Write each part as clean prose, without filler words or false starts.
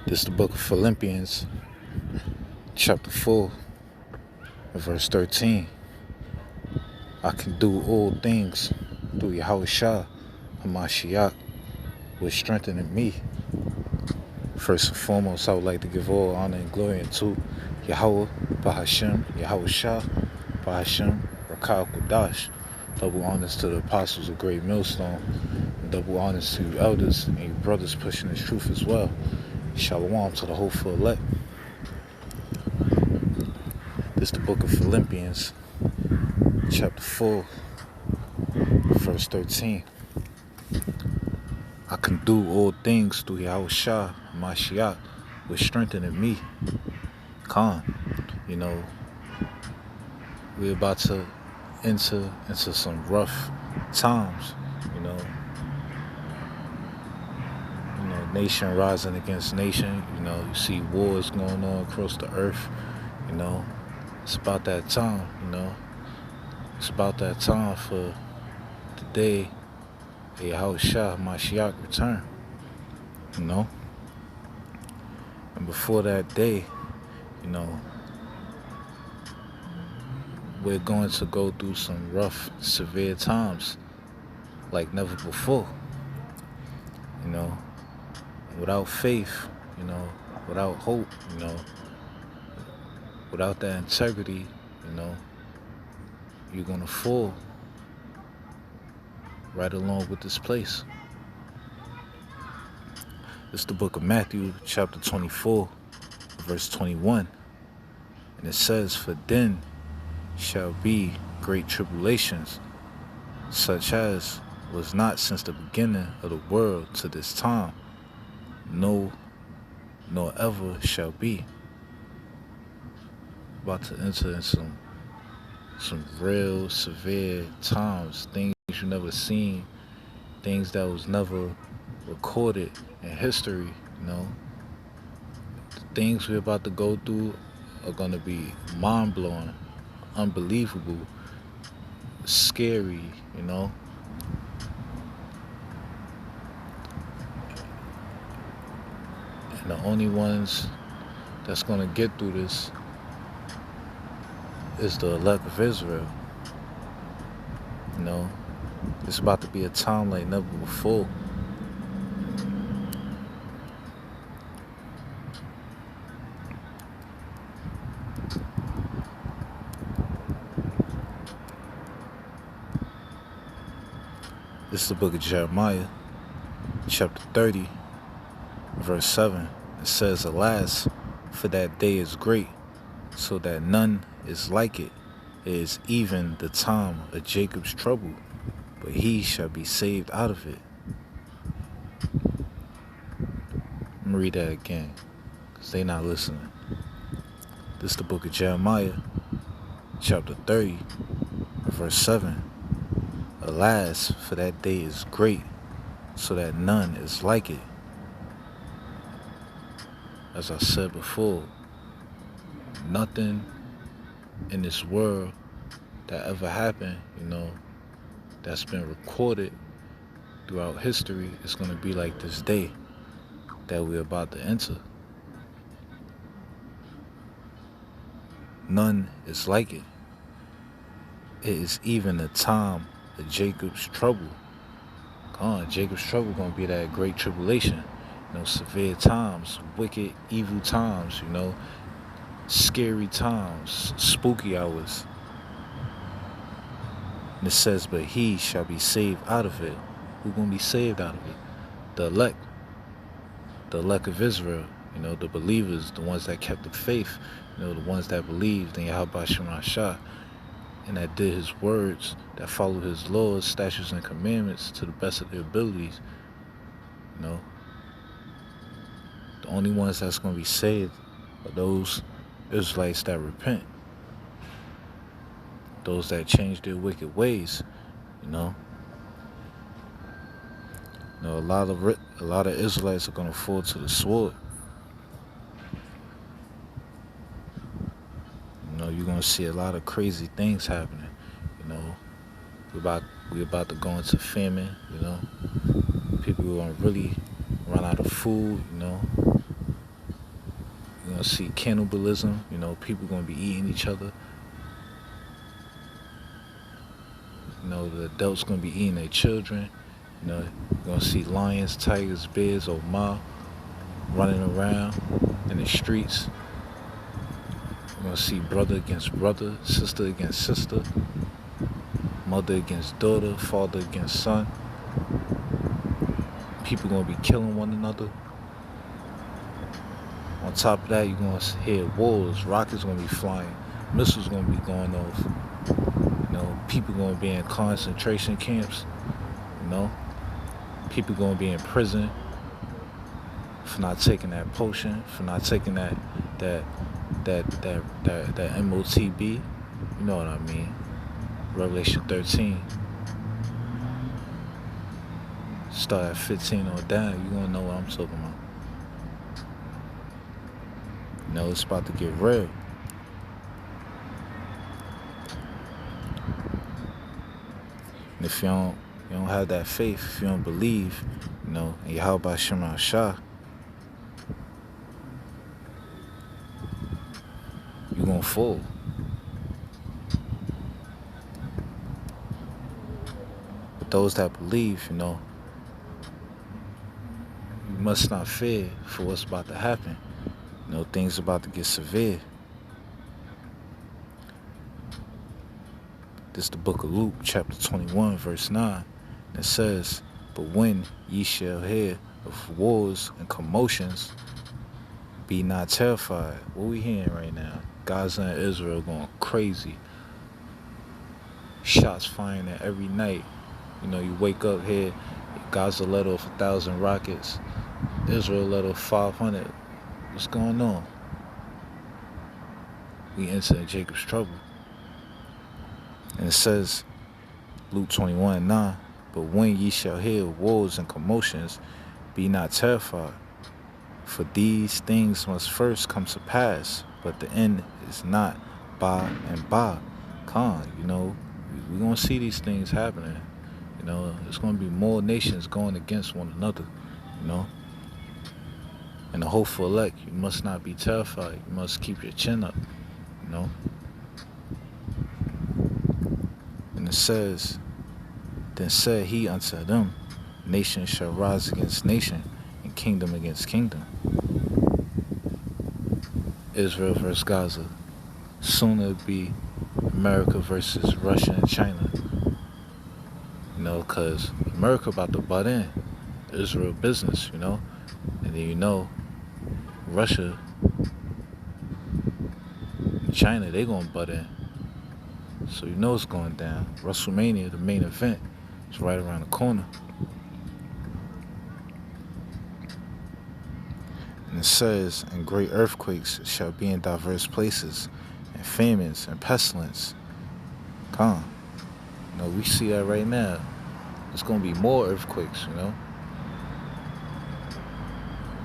This is the book of Philippians, chapter 4, verse 13. I can do all things through YAHAWASHI, HaMashiach, which strengtheneth me. First and foremost, I would like to give all honor and glory unto Yahawah, BAHASHAM, YAHAWASHI, BAHASHAM, RAWCHAA, QADASH. Double honors to the apostles of Great Millstone, and double honors to you elders and you brothers pushing this truth as well. Shalom to the hopeful elect. This is the book of Philippians, chapter 4, verse 13. I can do all things through YAHAWASHI, HaMashiach, which strengtheneth me. We're about to enter into some rough times, nation rising against nation, you see wars going on across the earth, it's about that time, it's about that time for the day YAHAWASHI, HaMashiach return, and before that day, we're going to go through some rough, severe times like never before, without faith, without hope, without that integrity, you're going to fall right along with this place. It's the book of Matthew, chapter 24, verse 21. And it says, "For then shall be great tribulations, such as was not since the beginning of the world to this time, no, nor ever shall be." About to enter in some real severe times, things you never seen, things that was never recorded in history, The things we're about to go through are going to be mind-blowing, unbelievable, scary, And the only ones that's going to get through this is the elect of Israel. It's about to be a time like never before. This is the book of Jeremiah, chapter 30, verse 7. It says, "Alas, for that day is great, so that none is like it. It is even the time of Jacob's trouble, but he shall be saved out of it." Let me read that again, because they not listening. This is the book of Jeremiah, chapter 30, verse 7. "Alas, for that day is great, so that none is like it." As I said before, nothing in this world that ever happened, that's been recorded throughout history is going to be like this day that we're about to enter. None is like it. It is even the time of Jacob's trouble. Jacob's trouble going to be that great tribulation. Severe times, wicked, evil times, scary times, spooky hours. And it says, "But he shall be saved out of it." Who's going to be saved out of it? The elect of Israel, the believers, the ones that kept the faith, the ones that believed in YAHAWASHI, and that did his words, that followed his laws, statutes, and commandments to the best of their abilities. The only ones that's going to be saved are those Israelites that repent, those that change their wicked ways. A lot of Israelites are going to fall to the sword. You're going to see a lot of crazy things happening. We're about to go into famine. People are going to really run out of food. gonna see cannibalism. You know, people gonna be eating each other. You know, the adults gonna be eating their children. You know, you're gonna see lions, tigers, bears, or ma running around in the streets. You're gonna see brother against brother, sister against sister, mother against daughter, father against son. People gonna be killing one another. On top of that, you're gonna hear wars, rockets gonna be flying, missiles gonna be going off. You know, people gonna be in concentration camps. You know, people gonna be in prison for not taking that potion, for not taking that MOTB. You know what I mean? Revelation 13. Start at 15 on down. You gonna know what I'm talking about. You know, it's about to get real. And if you don't have that faith, if you don't believe, you know, in YAHAWASHI, you're gonna fall. But those that believe, you know, you must not fear for what's about to happen. You know, things about to get severe. This is the book of Luke, chapter 21, verse 9. It says, "But when ye shall hear of wars and commotions, be not terrified." What we hearing right now? Gaza and Israel going crazy. Shots firing at every night. You know, you wake up here, Gaza let off 1,000 rockets. Israel let off 500. What's going on? We enter Jacob's trouble. And it says, Luke 21:9, "But when ye shall hear wars and commotions, be not terrified. For these things must first come to pass, but the end is not by and by." You know, we're going to see these things happening. You know, there's going to be more nations going against one another, you know. And the hopeful elect, you must not be terrified. You must keep your chin up, you know. And it says, "Then said he unto them, Nation shall rise against nation, and kingdom against kingdom." Israel versus Gaza. Soon it'll be America versus Russia and China. You know, because America about to butt in Israel business, you know. And then, you know, Russia and China, they gonna butt in. So you know it's going down. WrestleMania, the main event, is right around the corner. And it says, "And great earthquakes shall be in diverse places, and famines and pestilence." You know, we see that right now. There's going to be more earthquakes, you know.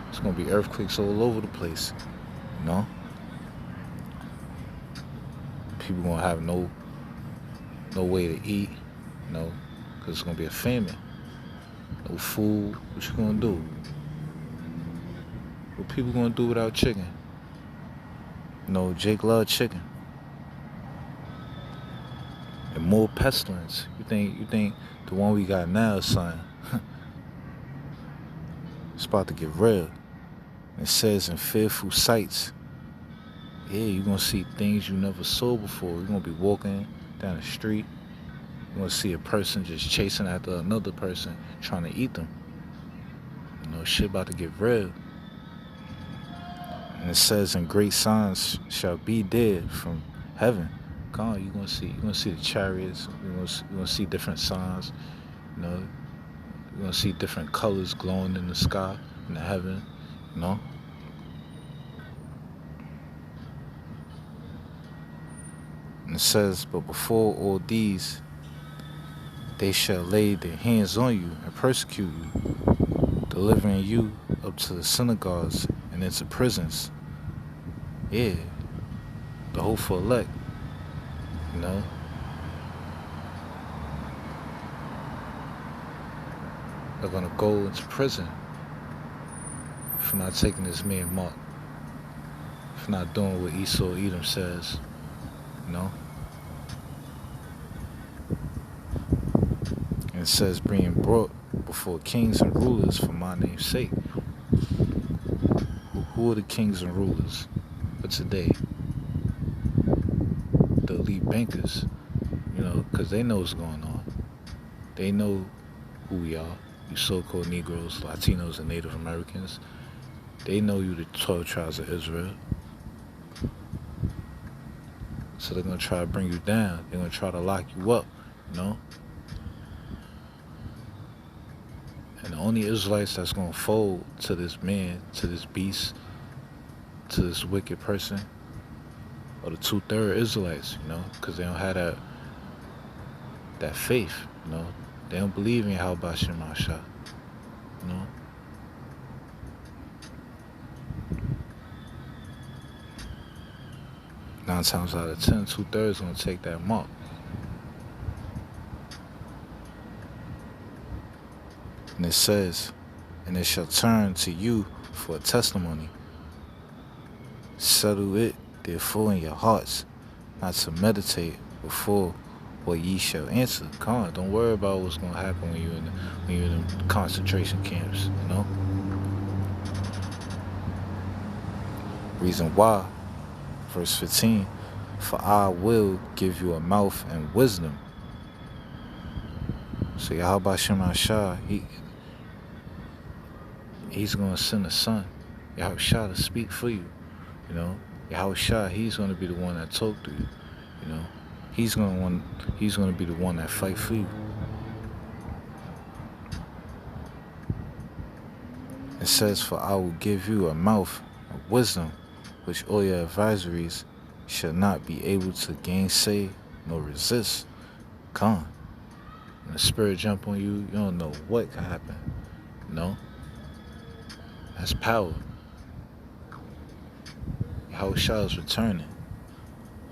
There's going to be earthquakes all over the place, you know. People going to have no way to eat, you know, because it's going to be a famine. No food. What you going to do? What people going to do without chicken? You know, Jake love chicken. And more pestilence. You think the one we got now is something? It's about to get real. It says, "In fearful sights." Yeah, you're going to see things you never saw before. You're going to be walking down the street. You're going to see a person just chasing after another person trying to eat them. You know, shit about to get real. And it says, "And great signs shall be there from heaven." You're gonna see the chariots. You're gonna see different signs. You know, you're gonna see different colors glowing in the sky, in the heaven. You know. And it says, "But before all these, they shall lay their hands on you and persecute you, delivering you up to the synagogues and into prisons." Yeah, the hopeful elect. You know, they're gonna go into prison for not taking this man mark. for not doing what Esau Edom says, you know. And it says being brought before kings and rulers for my name's sake. Who are the kings and rulers for today? The elite bankers, you know, because they know what's going on. They know who we are, you so-called Negroes, Latinos, and Native Americans. They know you the 12 tribes of Israel. So they're going to try to bring you down. They're going to try to lock you up, you know. And the only Israelites that's going to fold to this man, to this beast, to this wicked person, are the 2/3 Israelites, you know, because they don't have that faith, you know. They don't believe in YAHAWASHI, you know. 9 times out of 10, 2/3 gonna take that mark. And it says, and it shall turn to you for a testimony. Settle it therefore in your hearts, not to meditate before what ye shall answer. Come on, don't worry about what's gonna happen when you're in the concentration camps, you know. Reason why, verse 15, for I will give you a mouth and wisdom. So YAHAWASHI, he's going to send a son, YAHAWASHI, to speak for you, you know. YAHAWASHI, he's going to be the one that talk to you, you know. He's going to be the one that fight for you. It says, for I will give you a mouth of wisdom, which all your advisories shall not be able to gainsay nor resist. Come. When the spirit jump on you, you don't know what can happen. You know? That's power. YAHAWASHI is returning.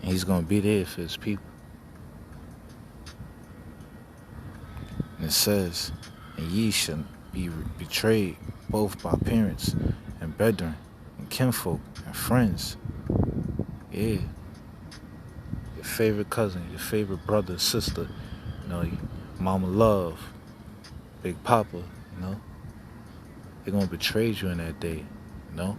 And he's going to be there for his people. And it says, and ye shall be betrayed both by parents and brethren and kinfolk and friends. Yeah. Your favorite cousin, your favorite brother, sister, you know, your mama love, big papa, you know. They're going to betray you in that day, you know.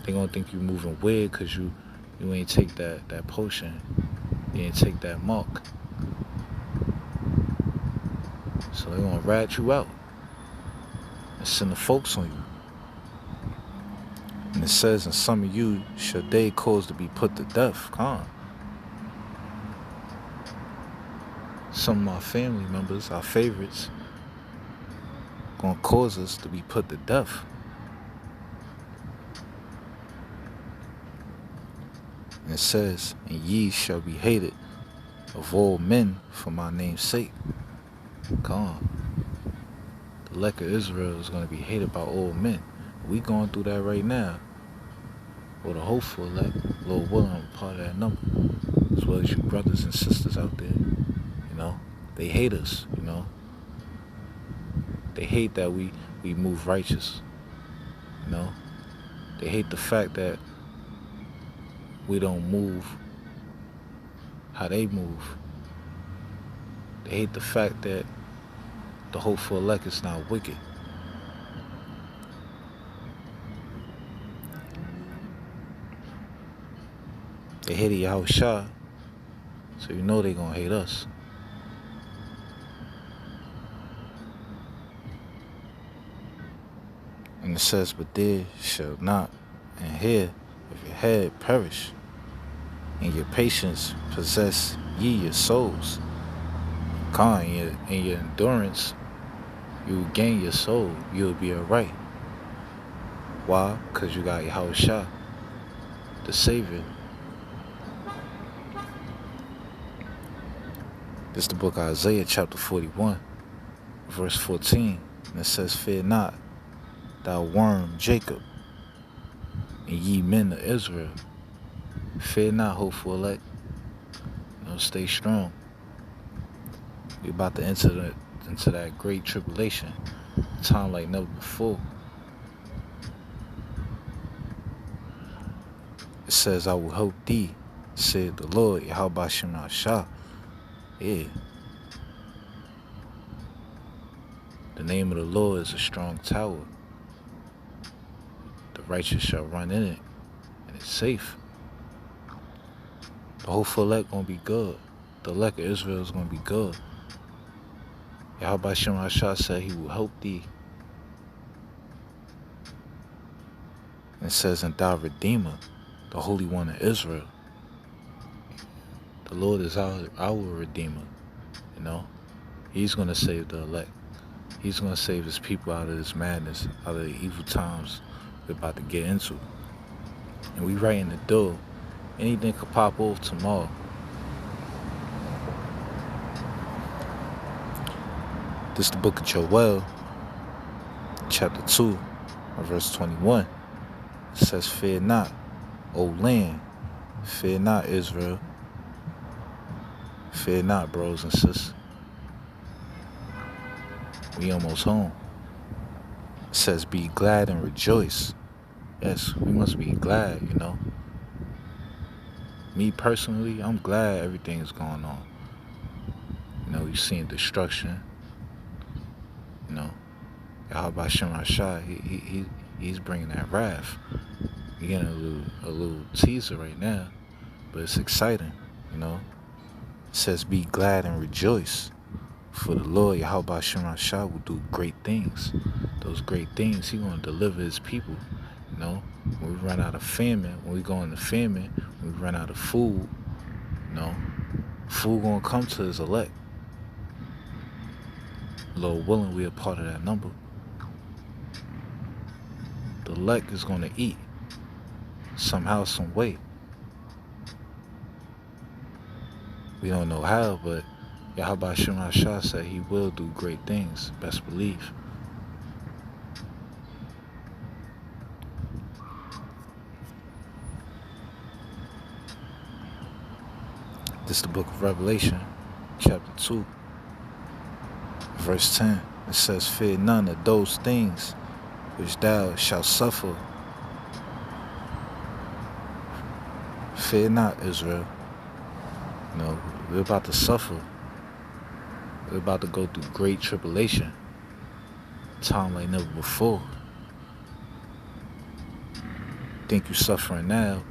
They're going to think you're moving weird because you ain't take that potion. You ain't take that mark. So they're going to rat you out and send the folks on you. And it says, and some of you shall they cause to be put to death. Come on. Some of my family members, our favorites, gonna cause us to be put to death. And it says, and ye shall be hated of all men for my name's sake. Come on. The elect of Israel is gonna be hated by all men. We going through that right now. Or the hopeful elect, Lord willing, I'm part of that number. As well as you brothers and sisters out there. You know, they hate us, you know. They hate that we move righteous. You know. They hate the fact that we don't move how they move. They hate the fact that the hopeful elect is not wicked. They hated YAHAWASHI, so you know they're going to hate us. And it says, but there shall not and here if your head perish, and your patience possess ye your souls. In your endurance, you will gain your soul. You'll be alright. Why? Because you got YAHAWASHI, the Savior. This is the book of Isaiah, chapter 41, verse 14. And it says, fear not, thou worm Jacob, and ye men of Israel. Fear not, hopeful elect. You know, stay strong. We're about to enter into that great tribulation, time like never before. It says, I will help thee, said the Lord, YAHAWASHI. Yeah. The name of the Lord is a strong tower. The righteous shall run in it, and it's safe. The whole elect gonna be good. The elect of Israel is gonna be good. YAHAWASHI said he will help thee. And it says, and thy Redeemer, the Holy One of Israel. The Lord is our Redeemer, you know. He's gonna save the elect. He's gonna save his people out of this madness, out of the evil times we're about to get into. And we right in the door. Anything could pop off tomorrow. This is the book of Joel, chapter 2, verse 21. It says, fear not, O land. Fear not, Israel. Fear not, bros and sisters. We almost home. It says, be glad and rejoice. Yes, we must be glad, you know. Me personally, I'm glad everything is going on. You know, you're seeing destruction. You know, YAHAWASHI, he's bringing that wrath. You're getting a little teaser right now, but it's exciting, you know. It says, be glad and rejoice, for the Lord YAHAWASHI will do great things. Those great things, he gonna deliver his people, you know. When we run out of famine, when we go into famine, when we run out of food, you know, food gonna come to his elect. Lord willing, we are part of that number. The elect is gonna eat somehow, some way. We don't know how, but YAHAWASHI said he will do great things. Best believe. This is the book of Revelation, chapter 2, verse 10. It says, fear none of those things which thou shalt suffer. Fear not, Israel. You know, we're about to suffer. We're about to go through great tribulation. Time like never before. Think you're suffering now,